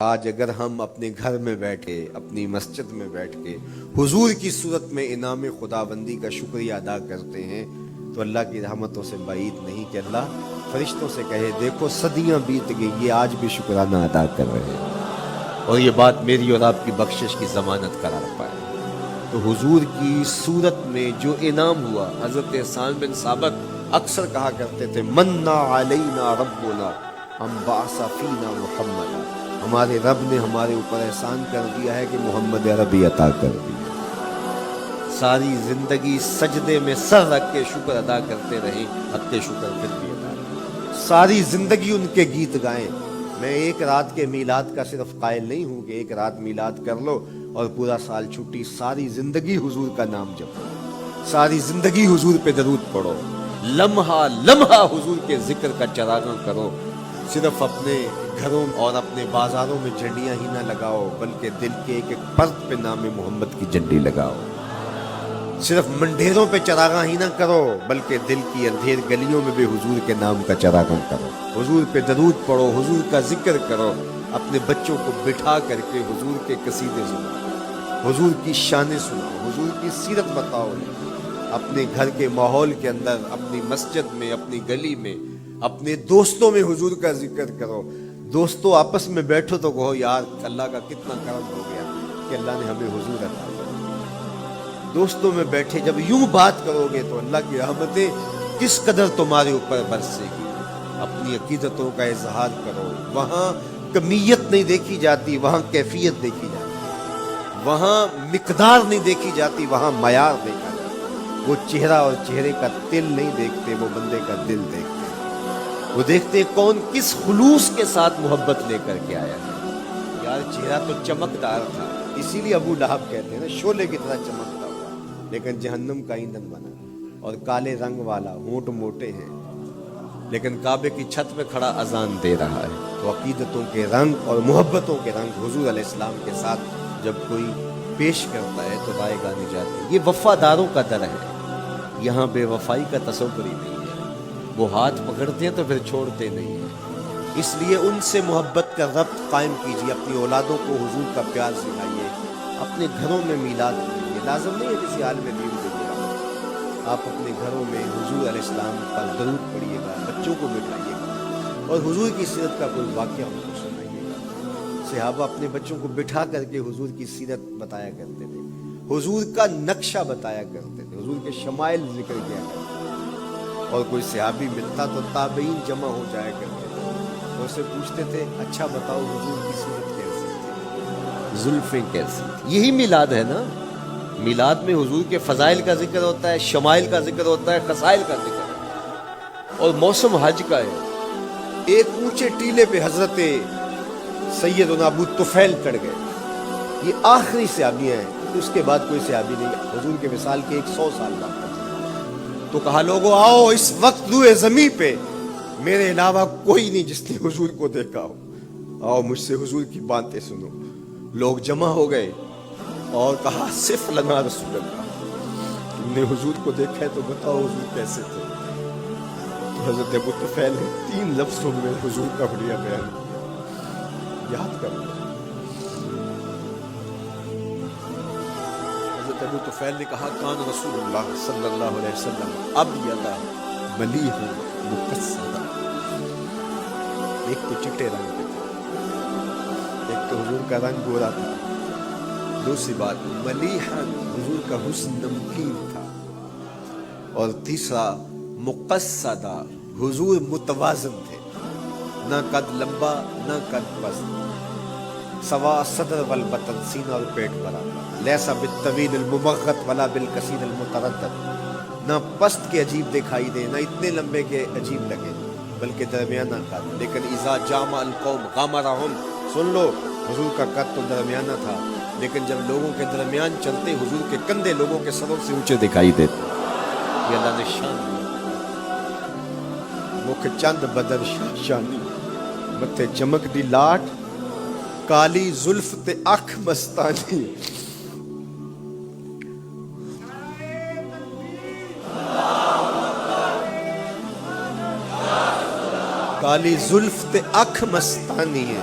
آج اگر ہم اپنے گھر میں بیٹھے اپنی مسجد میں بیٹھ کے حضور کی صورت میں انعام خداوندی کا شکریہ ادا کرتے ہیں تو اللہ کی رحمتوں سے بعید نہیں کہ اللہ فرشتوں سے کہے دیکھو صدیاں بیت گئی یہ آج بھی شکرانہ ادا کر رہے ہیں اور یہ بات میری اور آپ کی بخشش کی ضمانت قرار پائے۔ تو حضور کی صورت میں جو انعام ہوا، حضرت حسان بن ثابت اکثر کہا کرتے تھے منّا علینا ربنا ام بعث فینا محمد، ہمارے رب نے ہمارے اوپر احسان کر دیا ہے کہ محمد عربی عطا کر دیا۔ ساری زندگی سجدے میں سر رکھ کے شکر ادا کرتے رہیں، حق شکر پھر بھی ادا کریں، ساری زندگی ان کے گیت گائیں۔ میں ایک رات کے میلاد کا صرف قائل نہیں ہوں کہ ایک رات میلاد کر لو اور پورا سال چھٹی، ساری زندگی حضور کا نام جپو، ساری زندگی حضور پہ درود پڑھو، لمحہ لمحہ حضور کے ذکر کا چراغاں کرو۔ صرف اپنے گھروں اور اپنے بازاروں میں جھنڈیاں ہی نہ لگاؤ بلکہ دل کے ایک ایک پرت پہ نام محمد کی جھنڈی لگاؤ۔ صرف منڈیروں پہ چراغاں ہی نہ کرو بلکہ دل کی اندھیر گلیوں میں بھی حضور کے نام کا چراغاں کرو، حضور پہ درود پڑھو، حضور کا ذکر کرو، اپنے بچوں کو بٹھا کر کے حضور کے قصیدے سناؤ، حضور کی شانیں سناؤ، حضور کی سیرت بتاؤ، اپنے گھر کے ماحول کے اندر، اپنی مسجد میں، اپنی گلی میں، اپنے دوستوں میں حضور کا ذکر کرو۔ دوستوں آپس میں بیٹھو تو کہو یار اللہ کا کتنا کرم ہو گیا کہ اللہ نے ہمیں حضور عطا کیا۔ دوستوں میں بیٹھے جب یوں بات کرو گے تو اللہ کی رحمتیں کس قدر تمہارے اوپر برسے گی۔ اپنی عقیدتوں کا اظہار کرو، وہاں کمیت نہیں دیکھی جاتی، وہاں کیفیت دیکھی جاتی، وہاں مقدار نہیں دیکھی جاتی، وہاں معیار دیکھا جاتا۔ وہ چہرہ اور چہرے کا تل نہیں دیکھتے، وہ بندے کا دل دیکھتے، وہ دیکھتے کون کس خلوص کے ساتھ محبت لے کر کے آیا ہے۔ یار چہرہ تو چمکدار تھا، اسی لیے ابو لہب کہتے ہیں نا شعلے کی طرح چمکتا ہوا، لیکن جہنم کا ایندھن بنا، اور کالے رنگ والا، ہونٹ موٹے ہیں، لیکن کعبے کی چھت میں کھڑا اذان دے رہا ہے۔ تو عقیدتوں کے رنگ اور محبتوں کے رنگ حضور علیہ السلام کے ساتھ جب کوئی پیش کرتا ہے تو رائے گانی جاتی ہے۔ یہ وفاداروں کا در ہے، یہاں بے وفائی کا تصور ہی نہیں ہے۔ وہ ہاتھ پکڑتے ہیں تو پھر چھوڑتے نہیں ہیں، اس لیے ان سے محبت کا ربط قائم کیجیے، اپنی اولادوں کو حضور کا پیار سکھائیے، اپنے گھروں میں میلاد کیجیے۔ لازم نہیں ہے کسی عالم دین کو بلاؤ، آپ اپنے گھروں میں حضور علیہ السلام پر درود پڑھیے گا، بچوں کو بٹھائیے گا اور حضور کی سیرت کا کوئی واقعہ ان کو سنائیے گا۔ صحابہ اپنے بچوں کو بٹھا کر کے حضور کی سیرت بتایا کرتے تھے، حضور کا نقشہ بتایا کرتے تھے، حضور کے شمائل ذکر کیا کرتے تھے، اور کوئی صحابی ملتا تو تابعین جمع ہو جایا کرتے تھے، تو اسے پوچھتے تھے اچھا بتاؤ حضور کی صورت کیسی تھی، زلفیں کیسی تھی۔ یہی میلاد ہے نا، میلاد میں حضور کے فضائل کا ذکر ہوتا ہے، شمائل کا ذکر ہوتا ہے، خصائل کا ذکر ہوتا ہے، اور موسم حج کا ہے۔ ایک اونچے ٹیلے پہ حضرت سیدنا ابو طفیل چڑھ گئے، یہ آخری صحابی ہیں، اس کے بعد کوئی صحابی نہیں، حضور کے وصال کے 100 سال بعد۔ تو کہا لوگوں آؤ اس وقت روئے زمین پہ میرے علاوہ کوئی نہیں جس نے حضور کو دیکھا ہو، آؤ مجھ سے حضور کی باتیں سنو۔ لوگ جمع ہو گئے اور کہا صف لنا رسول اللہ، تم نے حضور کو دیکھا ہے تو بتاؤ حضور کیسے تھے۔ تو حضرت ابو طفیل نے 3 لفظوں میں حضور کا بڑھیا بیان کیا، یاد کر لو۔ ابو طفیل نے کہا کان رسول اللہ صلی اللہ علیہ وسلم ابیض ملیح مقصدا، ایک تو چٹے رنگ کے تھے، ایک تو حضور کا رنگ گورا تھا، دوسری بات ملیحا حضور کا حسن نمکین تھا، اور تیسرا مقصدا حضور متوازن تھے، نہ قد لمبا نہ قد پست، سوا صدر والبطن سینہ اور پیٹ برابر، لیسا بالطویل الممغط ولا بالکثیر المتردد، نہ پست کے عجیب دکھائی دے نہ اتنے لمبے کے عجیب لگے بلکہ درمیانہ قد، لیکن اذا جامع القوم غامرہم، سن لو حضور کا قد تو درمیانہ تھا لیکن جب لوگوں کے درمیان چلتے حضور کے کندھے لوگوں کے سروں سے اونچے دکھائی دیتے۔ یہ اللہ نے شان دیا، مکھ چند بدر شانی، متھے چمک دی لاٹ، کالی زلف تے اکھ مستانی، کالی زلف تے اکھ مستانی ہے،